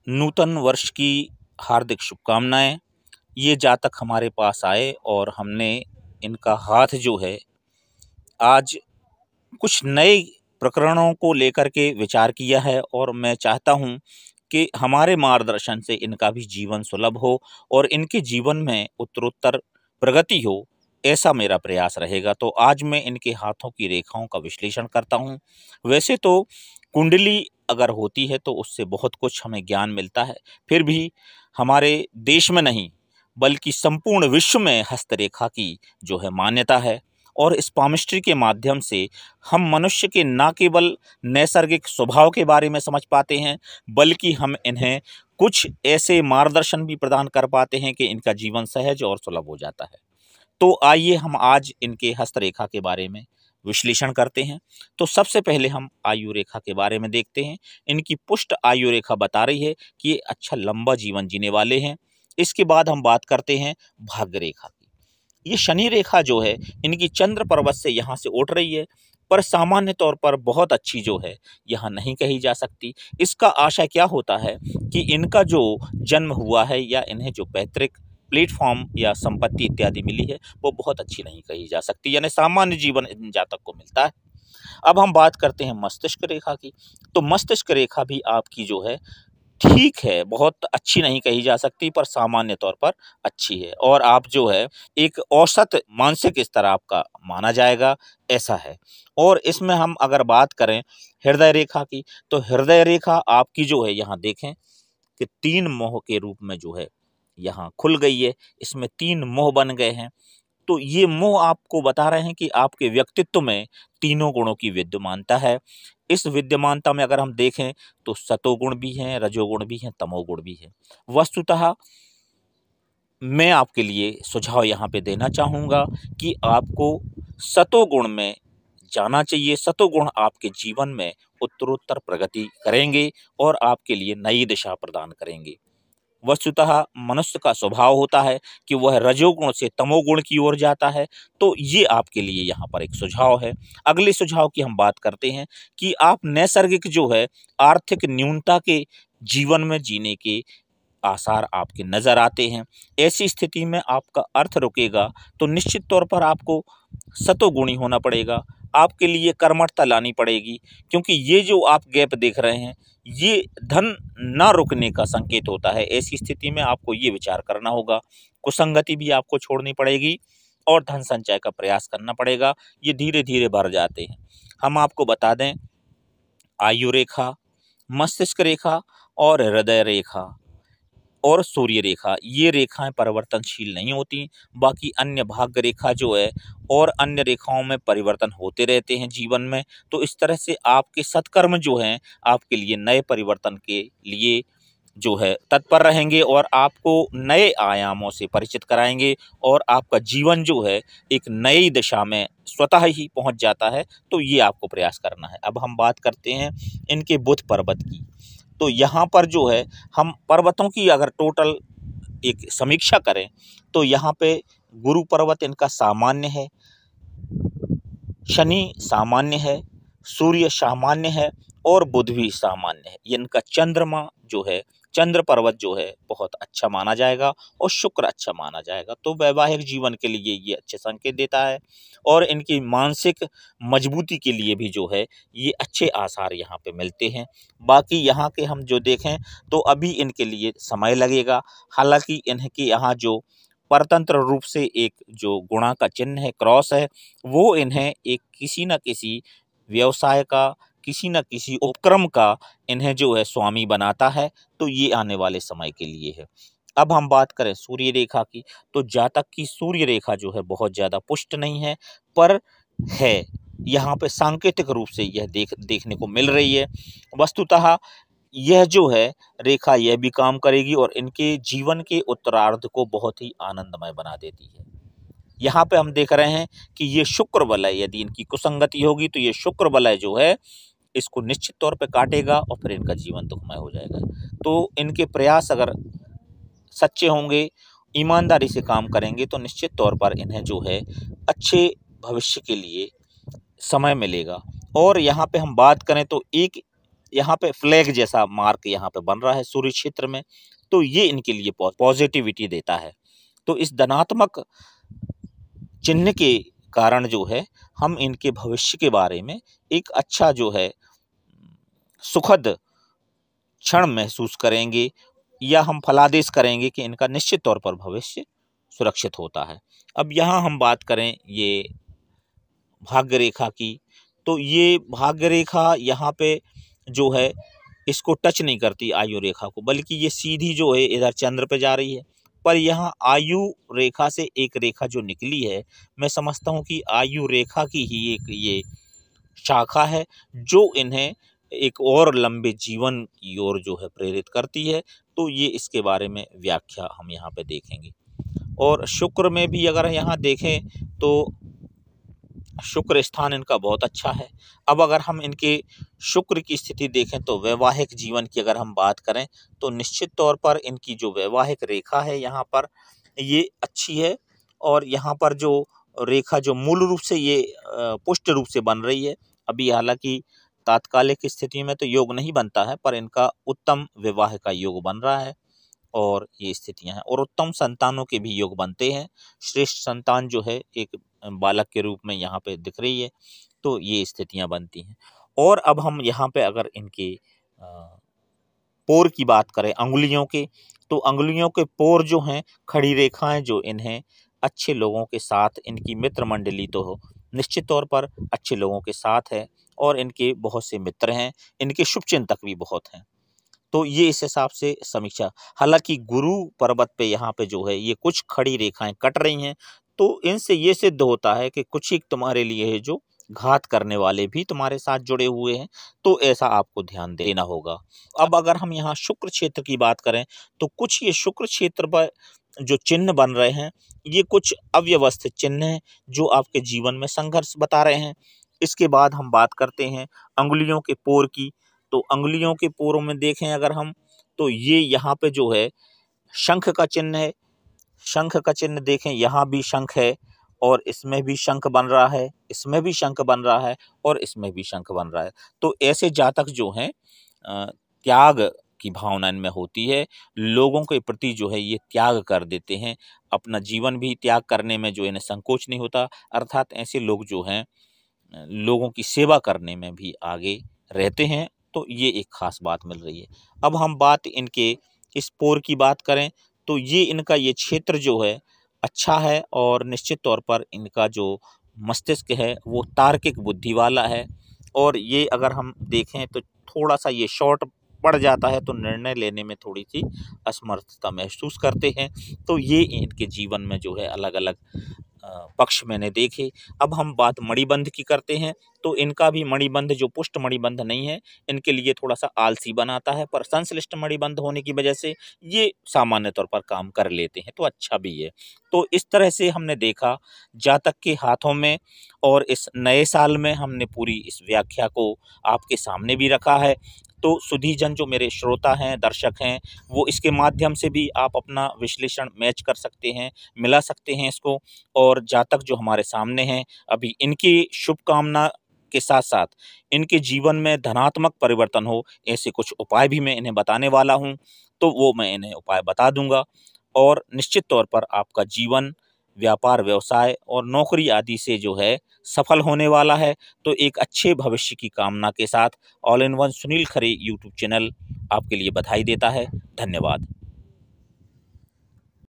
नूतन वर्ष की हार्दिक शुभकामनाएं। ये जातक हमारे पास आए और हमने इनका हाथ जो है आज कुछ नए प्रकरणों को लेकर के विचार किया है और मैं चाहता हूं कि हमारे मार्गदर्शन से इनका भी जीवन सुलभ हो और इनके जीवन में उत्तरोत्तर प्रगति हो, ऐसा मेरा प्रयास रहेगा। तो आज मैं इनके हाथों की रेखाओं का विश्लेषण करता हूं। वैसे तो कुंडली अगर होती है तो उससे बहुत कुछ हमें ज्ञान मिलता है, फिर भी हमारे देश में नहीं बल्कि संपूर्ण विश्व में हस्तरेखा की जो है मान्यता है और इस पामिस्ट्री के माध्यम से हम मनुष्य के न केवल नैसर्गिक स्वभाव के बारे में समझ पाते हैं बल्कि हम इन्हें कुछ ऐसे मार्गदर्शन भी प्रदान कर पाते हैं कि इनका जीवन सहज और सुलभ हो जाता है। तो आइए हम आज इनके हस्तरेखा के बारे में विश्लेषण करते हैं। तो सबसे पहले हम आयु रेखा के बारे में देखते हैं। इनकी पुष्ट आयु रेखा बता रही है कि ये अच्छा लंबा जीवन जीने वाले हैं। इसके बाद हम बात करते हैं भाग्य रेखा की। ये शनि रेखा जो है इनकी चंद्र पर्वत से यहाँ से उठ रही है, पर सामान्य तौर पर बहुत अच्छी जो है यहाँ नहीं कही जा सकती। इसका आशय क्या होता है कि इनका जो जन्म हुआ है या इन्हें जो पैतृक प्लेटफॉर्म या संपत्ति इत्यादि मिली है वो बहुत अच्छी नहीं कही जा सकती, यानी सामान्य जीवन इन जातक को मिलता है। अब हम बात करते हैं मस्तिष्क रेखा की। तो मस्तिष्क रेखा भी आपकी जो है ठीक है, बहुत अच्छी नहीं कही जा सकती पर सामान्य तौर पर अच्छी है और आप जो है एक औसत मानसिक स्तर आपका माना जाएगा, ऐसा है। और इसमें हम अगर बात करें हृदय रेखा की, तो हृदय रेखा आपकी जो है यहाँ देखें कि 3 मोह के रूप में जो है यहाँ खुल गई है। इसमें 3 मोह बन गए हैं। तो ये मोह आपको बता रहे हैं कि आपके व्यक्तित्व में तीनों गुणों की विद्यमानता है। इस विद्यमानता में अगर हम देखें तो सतोगुण भी हैं, रजोगुण भी हैं, तमोगुण भी हैं। वस्तुतः मैं आपके लिए सुझाव यहाँ पे देना चाहूँगा कि आपको सतोगुण में जाना चाहिए। सतोगुण आपके जीवन में उत्तरोत्तर प्रगति करेंगे और आपके लिए नई दिशा प्रदान करेंगे। वस्तुतः मनुष्य का स्वभाव होता है कि वह रजोगुण से तमोगुण की ओर जाता है, तो ये आपके लिए यहाँ पर एक सुझाव है। अगले सुझाव की हम बात करते हैं कि आप नैसर्गिक जो है आर्थिक न्यूनता के जीवन में जीने के आसार आपके नजर आते हैं। ऐसी स्थिति में आपका अर्थ रुकेगा तो निश्चित तौर पर आपको सतोगुणी होना पड़ेगा, आपके लिए कर्मठता लानी पड़ेगी, क्योंकि ये जो आप गैप देख रहे हैं ये धन न रुकने का संकेत होता है। ऐसी स्थिति में आपको ये विचार करना होगा, कुसंगति भी आपको छोड़नी पड़ेगी और धन संचय का प्रयास करना पड़ेगा। ये धीरे धीरे बढ़ जाते हैं। हम आपको बता दें आयु रेखा, मस्तिष्क रेखा और हृदय रेखा और सूर्य रेखा, ये रेखाएं परिवर्तनशील नहीं होती। बाकी अन्य भाग्य रेखा जो है और अन्य रेखाओं में परिवर्तन होते रहते हैं जीवन में। तो इस तरह से आपके सत्कर्म जो हैं आपके लिए नए परिवर्तन के लिए जो है तत्पर रहेंगे और आपको नए आयामों से परिचित कराएंगे और आपका जीवन जो है एक नई दिशा में स्वतः ही पहुंच जाता है। तो ये आपको प्रयास करना है। अब हम बात करते हैं इनके बुध पर्वत की। तो यहाँ पर जो है हम पर्वतों की अगर टोटल एक समीक्षा करें तो यहाँ पे गुरु पर्वत इनका सामान्य है, शनि सामान्य है, सूर्य सामान्य है और बुध भी सामान्य है। इनका चंद्रमा जो है चंद्र पर्वत जो है बहुत अच्छा माना जाएगा और शुक्र अच्छा माना जाएगा। तो वैवाहिक जीवन के लिए ये अच्छे संकेत देता है और इनकी मानसिक मजबूती के लिए भी जो है ये अच्छे आसार यहाँ पे मिलते हैं। बाकी यहाँ के हम जो देखें तो अभी इनके लिए समय लगेगा। हालांकि इनके यहाँ जो परतंत्र रूप से एक जो गुणा का चिन्ह है, क्रॉस है, वो इन्हें एक किसी न किसी व्यवसाय का, किसी न किसी उपक्रम का इन्हें जो है स्वामी बनाता है। तो ये आने वाले समय के लिए है। अब हम बात करें सूर्य रेखा की, तो जातक की सूर्य रेखा जो है बहुत ज़्यादा पुष्ट नहीं है पर है, यहाँ पे सांकेतिक रूप से यह देखने को मिल रही है। वस्तुतः यह जो है रेखा यह भी काम करेगी और इनके जीवन के उत्तरार्ध को बहुत ही आनंदमय बना देती है। यहाँ पे हम देख रहे हैं कि ये शुक्र वलय, यदि इनकी कुसंगति होगी तो ये शुक्र वलय जो है इसको निश्चित तौर पे काटेगा और फिर इनका जीवन दुखमय हो जाएगा। तो इनके प्रयास अगर सच्चे होंगे, ईमानदारी से काम करेंगे तो निश्चित तौर पर इन्हें जो है अच्छे भविष्य के लिए समय मिलेगा। और यहाँ पे हम बात करें तो एक यहाँ पे फ्लैग जैसा मार्क यहाँ पे बन रहा है सूर्य क्षेत्र में, तो ये इनके लिए पॉजिटिविटी देता है। तो इस धनात्मक चिन्ह के कारण जो है हम इनके भविष्य के बारे में एक अच्छा जो है सुखद क्षण महसूस करेंगे, या हम फलादेश करेंगे कि इनका निश्चित तौर पर भविष्य सुरक्षित होता है। अब यहाँ हम बात करें ये भाग्य रेखा की, तो ये भाग्य रेखा यहाँ पे जो है इसको टच नहीं करती आयु रेखा को, बल्कि ये सीधी जो है इधर चंद्र पे जा रही है। पर यहाँ आयु रेखा से एक रेखा जो निकली है, मैं समझता हूँ कि आयु रेखा की ही एक ये शाखा है जो इन्हें एक और लंबे जीवन की ओर जो है प्रेरित करती है। तो ये इसके बारे में व्याख्या हम यहाँ पे देखेंगे। और शुक्र में भी अगर यहाँ देखें तो शुक्र स्थान इनका बहुत अच्छा है। अब अगर हम इनके शुक्र की स्थिति देखें तो वैवाहिक जीवन की अगर हम बात करें तो निश्चित तौर पर इनकी जो वैवाहिक रेखा है यहाँ पर ये अच्छी है। और यहाँ पर जो रेखा जो मूल रूप से ये पुष्ट रूप से बन रही है, अभी हालांकि तात्कालिक स्थिति में तो योग नहीं बनता है, पर इनका उत्तम विवाह का योग बन रहा है और ये स्थितियां हैं। और उत्तम संतानों के भी योग बनते हैं। श्रेष्ठ संतान जो है एक बालक के रूप में यहाँ पे दिख रही है, तो ये स्थितियां बनती हैं। और अब हम यहाँ पे अगर इनके पोर की बात करें अंगुलियों के, तो अंगुलियों के पोर जो हैं खड़ी रेखाएं जो इन्हें अच्छे लोगों के साथ, इनकी मित्र मंडली तो हो निश्चित तौर पर अच्छे लोगों के साथ है और इनके बहुत से मित्र हैं, इनके शुभचिंतक भी बहुत हैं। तो ये इस हिसाब से समीक्षा, हालांकि गुरु पर्वत पे यहाँ पे जो है ये कुछ खड़ी रेखाएं कट रही हैं, तो इनसे ये सिद्ध होता है कि कुछ ही तुम्हारे लिए है जो घात करने वाले भी तुम्हारे साथ जुड़े हुए हैं, तो ऐसा आपको ध्यान देना होगा। अब अगर हम यहाँ शुक्र क्षेत्र की बात करें तो कुछ ये शुक्र क्षेत्र पर जो चिन्ह बन रहे हैं ये कुछ अव्यवस्थित चिन्ह हैं जो आपके जीवन में संघर्ष बता रहे हैं। इसके बाद हम बात करते हैं अंगुलियों के पोर की, तो अंगुलियों के पोरों में देखें अगर हम, तो ये यहाँ पे जो है शंख का चिन्ह है। शंख का चिन्ह देखें, यहाँ भी शंख है और इसमें भी शंख बन रहा है, इसमें भी शंख बन रहा है और इसमें भी शंख बन रहा है। तो ऐसे जातक जो हैं त्याग की भावना इनमें होती है, लोगों के प्रति जो है ये त्याग कर देते हैं, अपना जीवन भी त्याग करने में जो इन्हें संकोच नहीं होता। अर्थात ऐसे लोग जो हैं लोगों की सेवा करने में भी आगे रहते हैं, तो ये एक खास बात मिल रही है। अब हम बात इनके इस पोर की बात करें तो ये इनका ये क्षेत्र जो है अच्छा है और निश्चित तौर पर इनका जो मस्तिष्क है वो तार्किक बुद्धि वाला है। और ये अगर हम देखें तो थोड़ा सा ये शॉर्ट पड़ जाता है, तो निर्णय लेने में थोड़ी सी असमर्थता महसूस करते हैं। तो ये इनके जीवन में जो है अलग अलग पक्ष मैंने देखे। अब हम बात मणिबंध की करते हैं, तो इनका भी मणिबंध जो पुष्ट मणिबंध नहीं है, इनके लिए थोड़ा सा आलसी बनाता है, पर संश्लिष्ट मणिबंध होने की वजह से ये सामान्य तौर पर काम कर लेते हैं, तो अच्छा भी है। तो इस तरह से हमने देखा जातक के हाथों में, और इस नए साल में हमने पूरी इस व्याख्या को आपके सामने भी रखा है। तो सुधीजन जो मेरे श्रोता हैं, दर्शक हैं, वो इसके माध्यम से भी आप अपना विश्लेषण मैच कर सकते हैं, मिला सकते हैं इसको। और जातक जो हमारे सामने हैं, अभी इनकी शुभकामना के साथ साथ इनके जीवन में धनात्मक परिवर्तन हो, ऐसे कुछ उपाय भी मैं इन्हें बताने वाला हूं, तो वो मैं इन्हें उपाय बता दूंगा। और निश्चित तौर पर आपका जीवन व्यापार व्यवसाय और नौकरी आदि से जो है सफल होने वाला है। तो एक अच्छे भविष्य की कामना के साथ all in one Sunil Khare YouTube channel आपके लिए बधाई देता है। धन्यवाद।